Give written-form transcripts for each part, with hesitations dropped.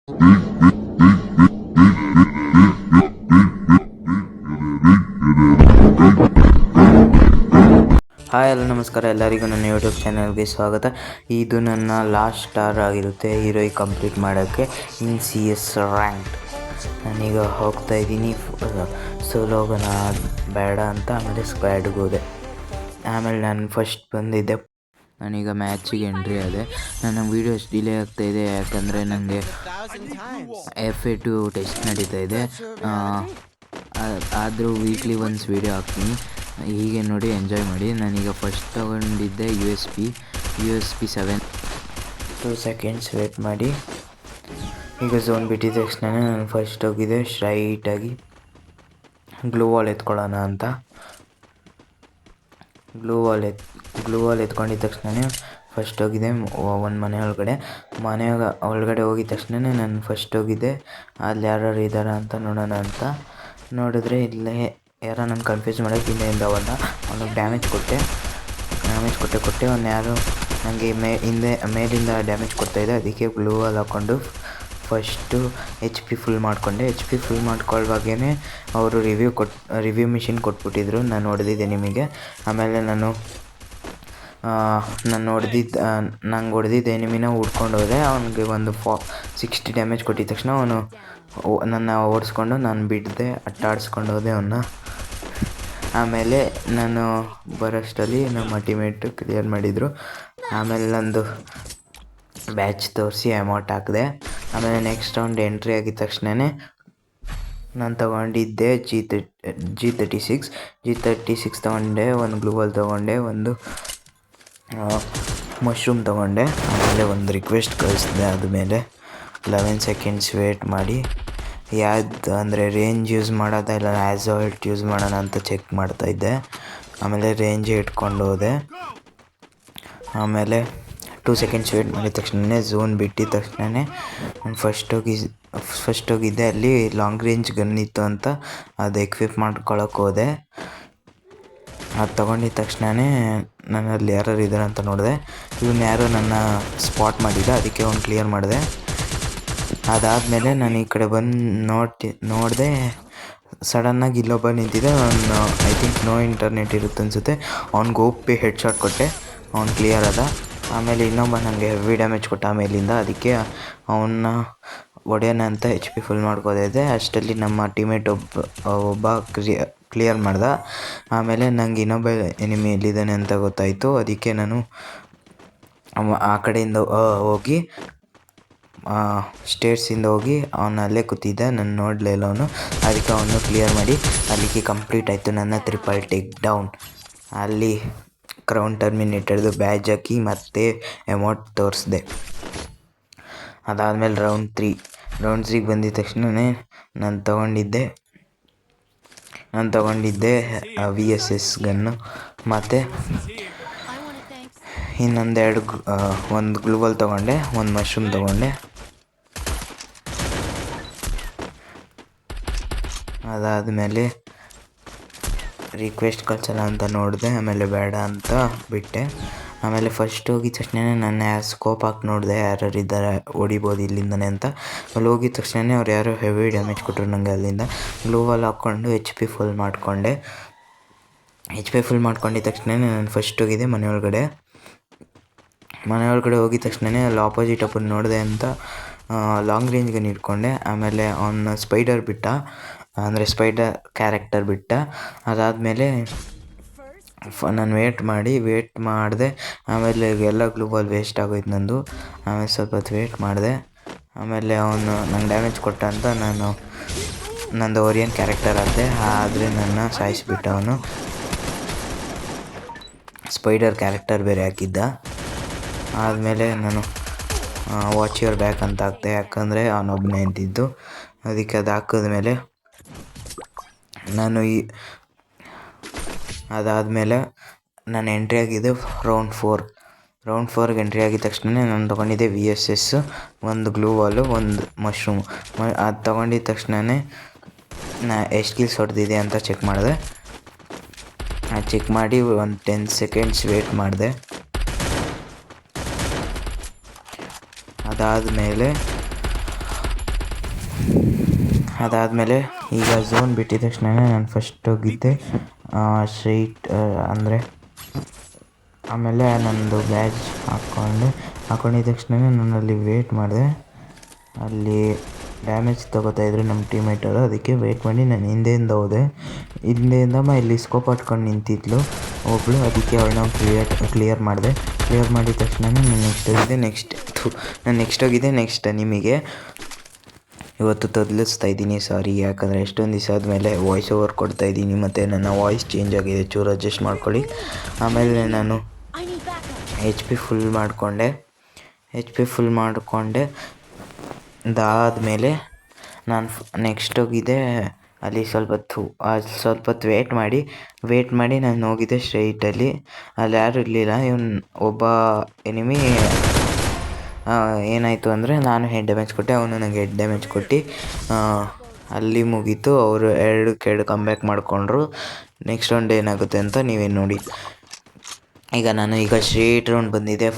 Hi hello ನಮಸ್ಕಾರ, ಎಲ್ಲರಿಗೂ ನನ್ನ ಯೂಟ್ಯೂಬ್ ಚಾನಲ್ಗೆ ಸ್ವಾಗತ. ಇದು ನನ್ನ ಲಾಸ್ಟ್ ಸ್ಟಾರ್ ಆಗಿರುತ್ತೆ ಹೀರೋಯಿ ಕಂಪ್ಲೀಟ್ ಮಾಡೋಕ್ಕೆ ಇನ್ CS ರ್ಯಾಂಕ್. ನಾನೀಗ ಹೋಗ್ತಾ ಇದ್ದೀನಿ ಸೋಲೋಗೋಣ ಬೇಡ ಅಂತ. ಆಮೇಲೆ ಸ್ಕ್ವಾಡ್ಗೆ ಹೋದೆ. ಆಮೇಲೆ ನಾನು ಫಸ್ಟ್ ಬಂದಿದ್ದೆ. ನಾನೀಗ ಮ್ಯಾಚಿಗೆ ಎಂಟ್ರಿ ಆದೆ. ನನ್ನ ವೀಡಿಯೋಸ್ ಡಿಲೇ ಆಗ್ತಾಯಿದೆ, ಯಾಕಂದರೆ ನನಗೆ FA2 ಟೆಸ್ಟ್ ನಡೀತಾ ಇದೆ. ಆದರೂ ವೀಕ್ಲಿ ಒನ್ಸ್ ವೀಡಿಯೋ ಹಾಕ್ತೀನಿ. ಹೀಗೆ ನೋಡಿ ಎಂಜಾಯ್ ಮಾಡಿ. ನಾನೀಗ ಫಸ್ಟ್ ತೊಗೊಂಡಿದ್ದೆ USP 7. 2 seconds ವೇಟ್ ಮಾಡಿ. ಈಗ ಝೋನ್ ಬಿಟ್ಟಿದ್ದ ತಕ್ಷಣ ನಾನು ಫಸ್ಟ್ ಹೋಗಿದ್ದೆ ಸ್ಟ್ರೈಟಾಗಿ ಗ್ಲೂ ವಾಲ್ ಎತ್ಕೊಳ್ಳೋಣ ಅಂತ. ಗ್ಲೂ ವಾಲ್ ಎತ್ಕೊಂಡಿದ್ದ ತಕ್ಷಣ ಫಸ್ಟ್ ಹೋಗಿದ್ದೆ ಒಂದು ಮನೆ ಒಳಗಡೆ ಹೋಗಿದ ತಕ್ಷಣ ನಾನು ಫಸ್ಟ್ ಹೋಗಿದ್ದೆ ಅಲ್ಲಿ ಯಾರು ಇದ್ದಾರ ಅಂತ ನೋಡೋಣ ಅಂತ. ನೋಡಿದ್ರೆ ಇಲ್ಲೇ ಯಾರೋ ನಾನು ಕನ್ಫ್ಯೂಸ್ ಮಾಡೋಕ್ಕೆ ಹಿಂದೆಯಿಂದ ಅವನಿಗೆ ಡ್ಯಾಮೇಜ್ ಕೊಟ್ಟೆ. ಅವನು ಯಾರು ನನಗೆ ಮೇಲಿಂದ ಡ್ಯಾಮೇಜ್ ಕೊಡ್ತಾಯಿದ್ದೆ. ಅದಕ್ಕೆ ಗ್ಲೂ ವಾಲ್ ಹಾಕ್ಕೊಂಡು ಫಸ್ಟು HP ಫುಲ್ ಮಾಡಿಕೊಂಡೆ. HP ಫುಲ್ ಮಾಡ್ಕೊಳ್ಳುವಾಗೇ ಅವರು ರಿವ್ಯೂ ಮಿಷಿನ್ ಕೊಟ್ಬಿಟ್ಟಿದ್ರು. ನಾನು ಹೊಡೆದಿದ್ದೆ ನಿಮಗೆ. ಆಮೇಲೆ ನಂಗೆ ಹೊಡೆದಿದ್ದ ಎನಿಮಿನ ಹುಡ್ಕೊಂಡು ಹೋದೆ. ಅವನಿಗೆ ಒಂದು 60 ಡ್ಯಾಮೇಜ್ ಕೊಟ್ಟಿದ್ದ ತಕ್ಷಣ ಅವನು ನನ್ನ ಓಡಿಸ್ಕೊಂಡು ನಾನು ಬಿಡದೆ ಅಟ್ಟಾಡಿಸ್ಕೊಂಡು ಹೋದೆ ಅವನ್ನ. ಆಮೇಲೆ ನಾನು ಬರೋಷ್ಟರಲ್ಲಿ ನಮ್ಮ ಟೀಮೇಟು ಕ್ಲಿಯರ್ ಮಾಡಿದರು. ಆಮೇಲೆ ನಂದು ಬ್ಯಾಚ್ ತೋರಿಸಿ ಅಮೌಂಟ್ ಹಾಕಿದೆ. ಆಮೇಲೆ ನೆಕ್ಸ್ಟ್ ರೌಂಡ್ ಎಂಟ್ರಿ ಆಗಿದ ತಕ್ಷಣವೇ ನಾನು ತೊಗೊಂಡಿದ್ದೆ G36 ತೊಗೊಂಡೆ, ಒಂದು ಗ್ಲೂ ವಾಲ್ ತೊಗೊಂಡೆ, ಒಂದು ಮಶ್ರೂಮ್ ತೊಗೊಂಡೆ. ಆಮೇಲೆ ಒಂದು ರಿಕ್ವೆಸ್ಟ್ ಕಳಿಸಿದೆ. ಆದಮೇಲೆ 11 seconds ವೇಟ್ ಮಾಡಿ ಯಾವ್ದು ಅಂದರೆ ರೇಂಜ್ ಯೂಸ್ ಮಾಡೋದ ಇಲ್ಲ ಆ್ಯಸಾಲ್ಟ್ ಯೂಸ್ ಮಾಡೋಣ ಅಂತ ಚೆಕ್ ಮಾಡ್ತಾಯಿದ್ದೆ. ಆಮೇಲೆ ರೇಂಜ್ ಇಟ್ಕೊಂಡು ಹೋದೆ. ಆಮೇಲೆ 2 seconds ವೇಟ್ ಮಾಡಿದ ತಕ್ಷಣ ಝೋನ್ ಬಿಟ್ಟಿದ ತಕ್ಷಣ ನಾನು ಫಸ್ಟ್ ಹೋಗಿದ್ದೆ. ಅಲ್ಲಿ ಲಾಂಗ್ ರೇಂಜ್ ಗನ್ ಇತ್ತು ಅಂತ ಅದು ಎಕ್ವಿಪ್ ಮಾಡ್ಕೊಳಕ್ಕೆ ಹೋದೆ. ಅದು ತೊಗೊಂಡಿದ್ದ ತಕ್ಷಣ ನನ್ನಲ್ಲಿ ಯಾರು ಇದ್ದಾರೆ ಅಂತ ನೋಡಿದೆ. ಇವನು ಯಾರೋ ನನ್ನ ಸ್ಪಾಟ್ ಮಾಡಿದ್ದ, ಅದಕ್ಕೆ ಅವ್ನು ಕ್ಲಿಯರ್ ಮಾಡಿದೆ. ಅದಾದಮೇಲೆ ನಾನು ಈ ಕಡೆ ಬಂದು ನೋಡಿದೆ. ಸಡನ್ನಾಗಿ ಇಲ್ಲೊಬ್ಬ ನಿಂತಿದ್ದೆ. ಅವನು ಐ ಥಿಂಕ್ ನೋ ಇಂಟರ್ನೆಟ್ ಇರುತ್ತೆ ಅನಿಸುತ್ತೆ. ಅವ್ನಿಗೆ ಒಪ್ಪಿ ಹೆಡ್ ಶಾಟ್ ಕೊಟ್ಟೆ, ಅವ್ನು ಕ್ಲಿಯರ್ ಆದ. ಆಮೇಲೆ ಇನ್ನೊಬ್ಬ ನನಗೆ ಹೆವಿ ಡ್ಯಾಮೇಜ್ ಕೊಟ್ಟ ಮೇಲಿಂದ. ಅದಕ್ಕೆ ಅವನ್ನ ಹೊಡೆಯೋಣ ಅಂತ HP ಫುಲ್ ಮಾಡ್ಕೋದಿದ್ದೆ. ಅಷ್ಟರಲ್ಲಿ ನಮ್ಮ ಟೀಮೇಟ್ ಒಬ್ಬ ಕ್ಲಿಯರ್ ಮಾಡ್ದ. ಆಮೇಲೆ ನನಗೆ ಇನ್ನೊಬ್ಬ ಎನಿಮಿ ಎಲ್ಲಿದ್ದಾನೆ ಅಂತ ಗೊತ್ತಾಯಿತು. ಅದಕ್ಕೆ ನಾನು ಆ ಕಡೆಯಿಂದ ಹೋಗಿ ಸ್ಟೇರ್ಸಿಂದ ಹೋಗಿ ಅವನು ಅಲ್ಲೇ ಕೂತಿದ್ದ, ನಾನು ನೋಡಲಿಲ್ಲ ಅವನು. ಅದಕ್ಕೆ ಅವನು ಕ್ಲಿಯರ್ ಮಾಡಿ ಅಲ್ಲಿಗೆ ಕಂಪ್ಲೀಟ್ ಆಯಿತು ನನ್ನ ಟ್ರಿಪಲ್ ಟೇಕ್ ಡೌನ್. ಅಲ್ಲಿ ಕ್ರೌನ್ ಟರ್ಮಿನೇಟರ್ದು ಬ್ಯಾಜ್ ಹಾಕಿ ಮತ್ತೆ ಅಮೌಂಟ್ ತೋರಿಸಿದೆ. ಅದಾದಮೇಲೆ ರೌಂಡ್ 3ಗೆ ಬಂದಿದ್ದ ತಕ್ಷಣ ನಾನು ತೊಗೊಂಡಿದ್ದೆ VSS ಗನ್ನು ಮತ್ತು ಒಂದು ಗ್ಲೂ ವಾಲ್ ತೊಗೊಂಡೆ, ಒಂದು ಮಶ್ರೂಮ್ ತೊಗೊಂಡೆ. ಅದಾದಮೇಲೆ ರಿಕ್ವೆಸ್ಟ್ ಕಳ್ಸಲ್ಲ ಅಂತ ನೋಡಿದೆ. ಆಮೇಲೆ ಬೇಡ ಅಂತ ಬಿಟ್ಟೆ. ಆಮೇಲೆ ಫಸ್ಟ್ ಹೋಗಿದ ತಕ್ಷಣ ನನ್ನ ಸ್ಕೋಪ್ ಹಾಕಿ ನೋಡಿದೆ ಯಾರು ಇದ್ದಾರೆ ಹೊಡಿಬೋದು ಇಲ್ಲಿಂದನೇ ಅಂತ. ಅಲ್ಲಿ ಹೋಗಿದ ತಕ್ಷಣ ಅವ್ರು ಯಾರೋ ಹೆವಿ ಡ್ಯಾಮೇಜ್ ಕೊಟ್ಟರು ನನಗೆ. ಅಲ್ಲಿಂದ ಗ್ಲೂ ವಾಲ್ ಹಾಕ್ಕೊಂಡು HP ಫುಲ್ ಮಾಡಿಕೊಂಡೆ. HP ಫುಲ್ ಮಾಡ್ಕೊಂಡಿದ್ದ ತಕ್ಷಣ ನಾನು ಫಸ್ಟ್ ಹೋಗಿದ್ದೆ ಮನೆ ಒಳಗಡೆ ಹೋಗಿದ ತಕ್ಷಣ ಅಲ್ಲಿ ಆಪೋಸಿಟ್ ಒಬ್ಬರು ನೋಡಿದೆ ಅಂತ ಲಾಂಗ್ ರೇಂಜ್ ಗನ್ ಇಟ್ಕೊಂಡೆ. ಆಮೇಲೆ ಅವನ ಸ್ಪೈಡರ್ ಕ್ಯಾರೆಕ್ಟರ್ ಬಿಟ್ಟ. ಅದಾದಮೇಲೆ ನಾನು ವೇಟ್ ಮಾಡಿದೆ. ಆಮೇಲೆ ಎಲ್ಲ ಗ್ಲೂ ವಾಲ್ ವೇಸ್ಟ್ ಆಗೋಯ್ತು ನಂದು. ಆಮೇಲೆ ಸ್ವಲ್ಪ ಹೊತ್ತು ವೇಟ್ ಮಾಡಿದೆ. ಆಮೇಲೆ ಅವನು ನಂಗೆ ಡ್ಯಾಮೇಜ್ ಕೊಟ್ಟ ಅಂತ ನಂದು ಓರಿಯನ್ ಕ್ಯಾರೆಕ್ಟರ್ ಆದೆ. ಆದರೆ ನನ್ನ ಸಾಯಿಸಿಬಿಟ್ಟ ಅವನು. ಸ್ಪೈಡರ್ ಕ್ಯಾರೆಕ್ಟರ್ ಬೇರೆ ಹಾಕಿದ್ದ. ಆದಮೇಲೆ ನಾನು ವಾಚ್ ಯುವರ್ ಬ್ಯಾಕ್ ಅಂತ ಹಾಕ್ದೆ, ಯಾಕಂದರೆ ಅವನೊಬ್ಬನೇ ಅಂತಿದ್ದು. ಅದಕ್ಕೆ ಅದು ಹಾಕಿದ್ಮೇಲೆ ಅದಾದಮೇಲೆ ನಾನು ಎಂಟ್ರಿ ಆಗಿದ್ದೆ ರೌಂಡ್ 4ಗೆ ಎಂಟ್ರಿ ಆಗಿದ ತಕ್ಷಣ ನಾನು ತೊಗೊಂಡಿದ್ದೆ VSS, ಒಂದು ಗ್ಲೂ ವಾಲು, ಒಂದು ಮಶ್ರೂಮ್. ಅದು ತೊಗೊಂಡಿದ್ದ ತಕ್ಷಣ ಎಷ್ಟು ಕಿಲ್ಸ್ ಹೊಡೆದಿದೆ ಅಂತ ಚೆಕ್ ಮಾಡಿದೆ. ಚೆಕ್ ಮಾಡಿ ಒಂದು 10 seconds ವೇಟ್ ಮಾಡಿದೆ. ಅದಾದಮೇಲೆ ಅದಾದಮೇಲೆ ಈಗ ಝೋನ್ ಬಿಟ್ಟಿದ ತಕ್ಷಣ ನಾನು ಫಸ್ಟ್ ಹೋಗಿದ್ದೆ ಸ್ಟ್ರೈಟ್ ಅಂದರೆ ಆಮೇಲೆ ನನ್ನದು ಬ್ಯಾಚ್ ಹಾಕ್ಕೊಂಡಿದ್ದ ತಕ್ಷಣ ನಾನು ಅಲ್ಲಿ ವೇಟ್ ಮಾಡಿದೆ. ಅಲ್ಲಿ ಡ್ಯಾಮೇಜ್ ತೊಗೋತಾಯಿದ್ರು ನಮ್ಮ ಟೀಮೇಟರು, ಅದಕ್ಕೆ ವೆಯ್ಟ್ ಮಾಡಿ ನಾನು ಹಿಂದೆಯಿಂದ ಹೋದೆ. ಹಿಂದೆಯಿಂದ ಇಲ್ಲಿ ಸ್ಕೋಪ್ ಹಾಟ್ಕೊಂಡು ನಿಂತಿದ್ಲು ಒಬ್ಬಳು, ಅದಕ್ಕೆ ಅವಳನ್ನ ಕ್ಲಿಯರ್ ಮಾಡಿದೆ. ಕ್ಲಿಯರ್ ಮಾಡಿದ ತಕ್ಷಣ ನಾನು ನೆಕ್ಸ್ಟ್ ಹೋಗಿದ್ದೆ ನಿಮಗೆ ಇವತ್ತು ತೊದಲಿಸ್ತಾ ಇದ್ದೀನಿ, ಸಾರಿ. ಯಾಕಂದರೆ ಎಷ್ಟೊಂದು ದಿವಸ ಆದಮೇಲೆ ವಾಯ್ಸ್ ಓವರ್ ಕೊಡ್ತಾಯಿದ್ದೀನಿ ಮತ್ತು ನನ್ನ ವಾಯ್ಸ್ ಚೇಂಜ್ ಆಗಿದೆ, ಚೂರು ಅಡ್ಜಸ್ಟ್ ಮಾಡ್ಕೊಳ್ಳಿ. ಆಮೇಲೆ ನಾನು ಎಚ್ ಪಿ ಫುಲ್ ಮಾಡಿಕೊಂಡೆ. ಅದಾದಮೇಲೆ ನಾನು ನೆಕ್ಸ್ಟ್ ಹೋಗಿದ್ದೆ ಅಲ್ಲಿ ಸ್ವಲ್ಪ ಹೊತ್ತು ವೇಟ್ ಮಾಡಿ ನಾನು ಹೋಗಿದ್ದೆ ಸ್ಟ್ರೈಟಲ್ಲಿ. ಅಲ್ಲಿ ಯಾರೂ ಇರಲಿಲ್ಲ. ಒಬ್ಬ ಎನಿಮಿ ಏನಾಯಿತು ಅಂದರೆ ನಾನು ಹೆಡ್ ಡ್ಯಾಮೇಜ್ ಕೊಟ್ಟೆ, ಅವನು ನನಗೆ ಹೆಡ್ ಡ್ಯಾಮೇಜ್ ಕೊಟ್ಟು ಅಲ್ಲಿ ಮುಗೀತು. ಅವರು 2 ಕಮ್ಬ್ಯಾಕ್ ಮಾಡಿಕೊಂಡ್ರು. ನೆಕ್ಸ್ಟ್ ರೌಂಡ್ ಏನಾಗುತ್ತೆ ಅಂತ ನೀವೇ ನೋಡಿ. ಈಗ ಸ್ಟ್ರೇಟ್ ರೌಂಡ್ ಬಂದಿದೆ.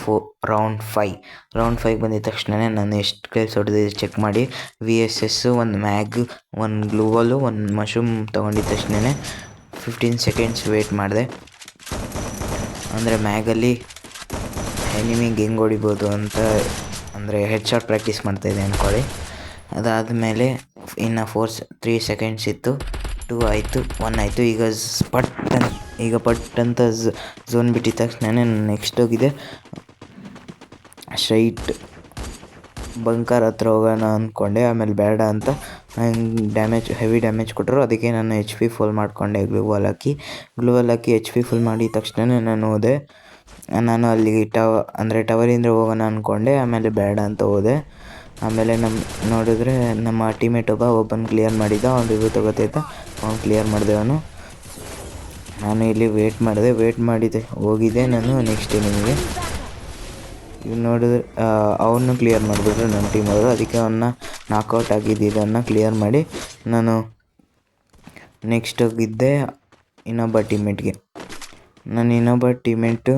ರೌಂಡ್ 5 ಬಂದಿದ ತಕ್ಷಣ ನಾನು ಎಷ್ಟು ಕಿಲ್ಸ್ ಹೊಡೆದಿದ್ದೆ ಚೆಕ್ ಮಾಡಿ. VSS, 1 ಮ್ಯಾಗ್, 1 ಗ್ಲೂವಲ್ಲು, 1 ಮಶ್ರೂಮ್ ತೊಗೊಂಡಿದ್ದ ತಕ್ಷಣ 15 ಸೆಕೆಂಡ್ಸ್ ವೇಟ್ ಮಾಡಿದೆ. ಅಂದರೆ ಮ್ಯಾಗಲ್ಲಿ ಎನಿಮಿಗೆ ಹೆಂಗೆ ಹೊಡಿಬೋದು ಅಂತ, ಅಂದರೆ ಹೆಡ್ ಶಾಟ್ ಪ್ರಾಕ್ಟೀಸ್ ಮಾಡ್ತಾಯಿದ್ದೆ ಅಂದ್ಕೊಳ್ಳಿ. ಅದಾದಮೇಲೆ ಇನ್ನು 3 ಸೆಕೆಂಡ್ಸ್ ಇತ್ತು. 2 ಆಯಿತು, 1 ಆಯಿತು. ಈಗ ಪಟ್ ಅಂತ ಝೋನ್ ಬಿಟ್ಟಿದ ತಕ್ಷಣ ನಾನು ನೆಕ್ಸ್ಟ್ ಹೋಗಿದೆ ಸ್ಟ್ರೈಟ್ ಬಂಕರ್ ಹತ್ರ ಹೋಗೋಣ ಅಂದ್ಕೊಂಡೆ. ಆಮೇಲೆ ಬೇಡ ಅಂತ ನಂಗೆ ಹೆವಿ ಡ್ಯಾಮೇಜ್ ಕೊಟ್ಟರು, ಅದಕ್ಕೆ ನಾನು HP ಫುಲ್ ಮಾಡಿಕೊಂಡೆ. ಗ್ಲೂವಲ್ ಹಾಕಿ HP ಫುಲ್ ಮಾಡಿದ ತಕ್ಷಣ ನಾನು ಹೋದೆ. ನಾನು ಅಲ್ಲಿ ಟವರಿಂದ ಹೋಗೋಣ ಅಂದ್ಕೊಂಡೆ, ಆಮೇಲೆ ಬೇಡ ಅಂತ ಹೋದೆ. ಆಮೇಲೆ ನೋಡಿದ್ರೆ ನಮ್ಮ ಟೀಮೇಟ್ ಒಬ್ಬನ ಕ್ಲಿಯರ್ ಮಾಡಿದ್ದ, ಅವ್ನು ರಿವ್ಯೂ ತೊಗೋತಿದ್ದ, ಅವ್ನು ಕ್ಲಿಯರ್ ಮಾಡಿದೆ. ನಾನು ಇಲ್ಲಿ ವೇಟ್ ಮಾಡಿದೆ ಹೋಗಿದ್ದೆ ನಾನು ನೆಕ್ಸ್ಟ್ ನಿಮಗೆ ನೋಡಿದ್ರೆ ಅವನು ಕ್ಲಿಯರ್ ಮಾಡಿಬಿಟ್ರು ನಮ್ಮ ಟೀಮವರು. ಅದಕ್ಕೆ ಅವನ್ನ ನಾಕೌಟ್ ಆಗಿದ್ದನ್ನು ಕ್ಲಿಯರ್ ಮಾಡಿ ನಾನು ನೆಕ್ಸ್ಟ್ ಹೋಗಿದ್ದೆ ಇನ್ನೊಬ್ಬ ಟೀಮೇಟು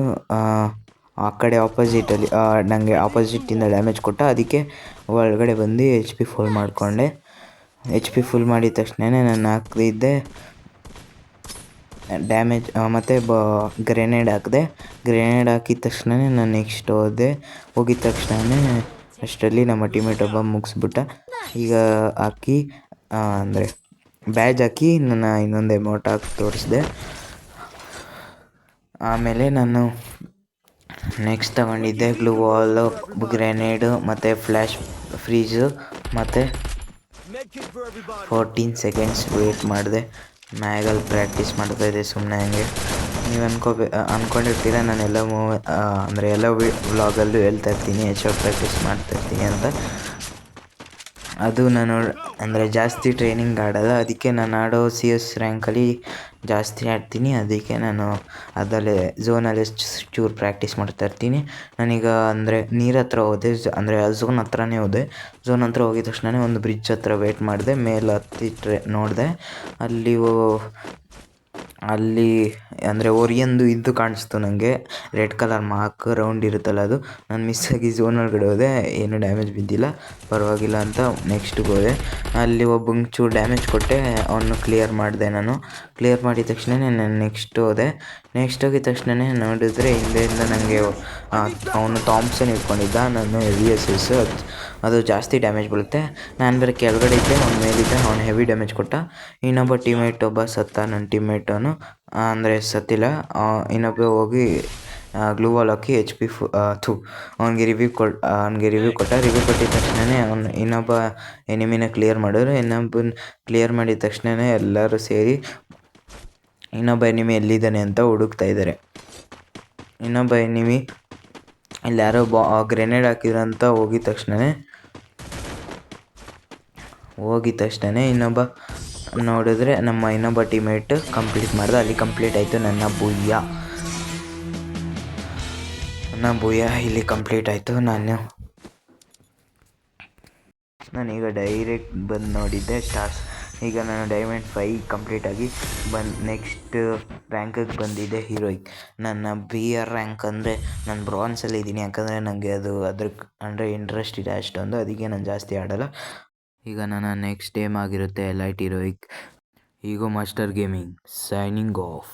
ಆ ಕಡೆ ಆಪೋಸಿಟಲ್ಲಿ ನನಗೆ ಆಪೋಸಿಟಿಂದ ಡ್ಯಾಮೇಜ್ ಕೊಟ್ಟ. ಅದಕ್ಕೆ ಒಳಗಡೆ ಬಂದು HP ಫುಲ್ ಮಾಡಿಕೊಂಡೆ. HP ಫುಲ್ ಮಾಡಿದ ತಕ್ಷಣ ನಾನು ಹಾಕ್ತಿದ್ದೆ ಡ್ಯಾಮೇಜ್ ಮತ್ತು ಗ್ರೆನೇಡ್ ಹಾಕಿದ ತಕ್ಷಣ ನಾನು ನೆಕ್ಸ್ಟ್ ಹೋಗಿದ ತಕ್ಷಣ ಅಷ್ಟರಲ್ಲಿ ನಮ್ಮ ಟೀಮೇಟ್ ಒಬ್ಬ ಮುಗಿಸ್ಬಿಟ್ಟ. ಈಗ ಅಂದರೆ ಬ್ಯಾಜ್ ಹಾಕಿ ನನ್ನ ಇನ್ನೊಂದು ಎಮೌಂಟ್ ಹಾಕಿ ತೋರಿಸಿದೆ. ಆಮೇಲೆ ನಾನು ನೆಕ್ಸ್ಟ್ ತಗೊಂಡಿದ್ದೆ ಗ್ಲೂವಾಲು, ಗ್ರೆನೇಡು ಮತ್ತು ಫ್ರೀಜು ಮತ್ತು 14 ಸೆಕೆಂಡ್ಸ್ ವೇಟ್ ಮಾಡಿದೆ. ಮ್ಯಾಗಲ್ಲಿ ಪ್ರಾಕ್ಟೀಸ್ ಮಾಡ್ತಾಯಿದ್ದೆ ಸುಮ್ಮನೆ ಹಂಗೆ. ನೀವು ಅಂದ್ಕೊಂಡಿರ್ತೀರ ನಾನು ಎಲ್ಲ ವ್ಲಾಗಲ್ಲೂ ಹೇಳ್ತಾ ಇರ್ತೀನಿ ಹೆಚ್ಚು ಪ್ರಾಕ್ಟೀಸ್ ಮಾಡ್ತಾಯಿರ್ತೀನಿ ಅಂತ. ಅದು ನಾನು ಅಂದರೆ ಜಾಸ್ತಿ ಟ್ರೈನಿಂಗ್ ಆಡೋಲ್ಲ, ಅದಕ್ಕೆ ನಾನು ಆಡೋ CS ರ್ಯಾಂಕಲ್ಲಿ ಜಾಸ್ತಿ ಆಡ್ತೀನಿ. ಅದಕ್ಕೆ ನಾನು ಅದರಲ್ಲೇ ಝೋನಲ್ಲಿ ಚೂರು ಪ್ರಾಕ್ಟೀಸ್ ಮಾಡ್ತಾಯಿರ್ತೀನಿ. ನಾನೀಗ ಅಂದರೆ ನೀರ ಹತ್ರ ಹೋದೆ, ಅಂದರೆ ಝೋನ್ ಹತ್ರನೇ ಹೋದೆ. ಝೋನ್ ಹತ್ರ ಹೋಗಿದ ತಕ್ಷಣ ಒಂದು ಬ್ರಿಡ್ಜ್ ಹತ್ರ ವೇಟ್ ಮಾಡಿದೆ. ಮೇಲೆ ಹತ್ತಿ ನೋಡಿದೆ, ಅಲ್ಲಿ ಅಂದರೆ ಒರಿಯಂದು ಇದು ಕಾಣಿಸ್ತು ನನಗೆ, ರೆಡ್ ಕಲರ್ ಮಾರ್ಕ್ ರೌಂಡ್ ಇರುತ್ತಲ್ಲ ಅದು. ನಾನು ಮಿಸ್ಸಾಗಿ ಝೋನ್ ಒಳಗಡೆ ಹೋದೆ, ಏನೂ ಡ್ಯಾಮೇಜ್ ಬಿದ್ದಿಲ್ಲ, ಪರವಾಗಿಲ್ಲ ಅಂತ ನೆಕ್ಸ್ಟಿಗೆ ಹೋದೆ. ಅಲ್ಲಿ ಒಬ್ಬಂಗೆ ಚೂರು ಡ್ಯಾಮೇಜ್ ಕೊಟ್ಟೆ, ಅವನು ಕ್ಲಿಯರ್ ಮಾಡಿದೆ. ನಾನು ಕ್ಲಿಯರ್ ಮಾಡಿದ ತಕ್ಷಣ ನಾನು ನೆಕ್ಸ್ಟ್ ಹೋಗಿದ ತಕ್ಷಣ ನೋಡಿದ್ರೆ ಹಿಂದೆಯಿಂದ ನನಗೆ ಅವನು ಥಾಮ್ಸನ್ ಇಟ್ಕೊಂಡಿದ್ದ, ನಾನು VSS, ಅದು ಜಾಸ್ತಿ ಡ್ಯಾಮೇಜ್ ಬೀಳುತ್ತೆ. ನಾನು ಬೇರೆ ಕೆಳಗಡೆ ಇದ್ದೆ, ಅವ್ನ ಮೇಲಿದ್ದೆ, ಅವನು ಹೆವಿ ಡ್ಯಾಮೇಜ್ ಕೊಟ್ಟ. ಇನ್ನೊಬ್ಬ ಟೀಮೇಟ್ ಸತ್ತ, ನನ್ನ ಟೀಮೇಟ್ ಅಂದರೆ ಸತ್ತಿಲ್ಲ. ಇನ್ನೊಬ್ಬ ಹೋಗಿ ಗ್ಲೂವಾಲ್ ಹಾಕಿ HP ಅವನಿಗೆ ರಿವ್ಯೂ ಕೊಟ್ಟ. ರಿವ್ಯೂ ಕೊಟ್ಟಿದ ತಕ್ಷಣ ಅವನು ಇನ್ನೊಬ್ಬ ಎನಿಮಿನ ಕ್ಲಿಯರ್ ಮಾಡಿದ್ರು. ಇನ್ನೊಬ್ಬನ ಕ್ಲಿಯರ್ ಮಾಡಿದ ತಕ್ಷಣ ಎಲ್ಲರೂ ಸೇರಿ ಇನ್ನೊಬ್ಬ ಎನಿಮಿ ಎಲ್ಲಿದ್ದಾನೆ ಅಂತ ಹುಡುಕ್ತಾ ಇದ್ದಾರೆ. ಇನ್ನೊಬ್ಬ ಎನಿಮಿ ಇಲ್ಲಿ ಯಾರೋ ಗ್ರೆನೇಡ್ ಹಾಕಿದ್ರಂತ ಹೋಗಿದ ತಕ್ಷಣ ಇನ್ನೊಬ್ಬ ನೋಡಿದ್ರೆ ನಮ್ಮ ಇನ್ನೊಬ್ಬ ಟೀಮೇಟ್ ಕಂಪ್ಲೀಟ್ ಮಾಡ್ದೆ. ಅಲ್ಲಿ ಕಂಪ್ಲೀಟ್ ಆಯಿತು ನನ್ನ ಭೂಯ ಇಲ್ಲಿ ಕಂಪ್ಲೀಟ್ ಆಯಿತು. ನಾನೀಗ ಡೈರೆಕ್ಟ್ ಬಂದು ನೋಡಿದ್ದೆ ಸ್ಟಾರ್ಸ್. ಈಗ ನಾನು ಡೈಮಂಡ್ 5 ಕಂಪ್ಲೀಟ್ ಆಗಿ ನೆಕ್ಸ್ಟ್ ರ್ಯಾಂಕಿಗೆ ಬಂದಿದ್ದೆ ಹೀರೋಯಿಕ್. ನನ್ನ BR ರ್ಯಾಂಕ್ ಅಂದರೆ ನಾನು ಬ್ರಾನ್ಸಲ್ಲಿ ಇದ್ದೀನಿ, ಯಾಕಂದರೆ ನನಗೆ ಅಂದರೆ ಇಂಟ್ರೆಸ್ಟ್ ಇದೆ ಅಷ್ಟೊಂದು, ಅದಕ್ಕೆ ನಾನು ಜಾಸ್ತಿ ಆಡೋಲ್ಲ. ಈಗ ನನ್ನ ನೆಕ್ಸ್ಟ್ ಏಮ್ ಆಗಿರುತ್ತೆ ಎಲೈಟ್ ಹೀರೋಯಿಕ್ ಈಗೋ ಮಾಸ್ಟರ್ ಗೇಮಿಂಗ್ ಸೈನಿಂಗ್ ಆಫ್.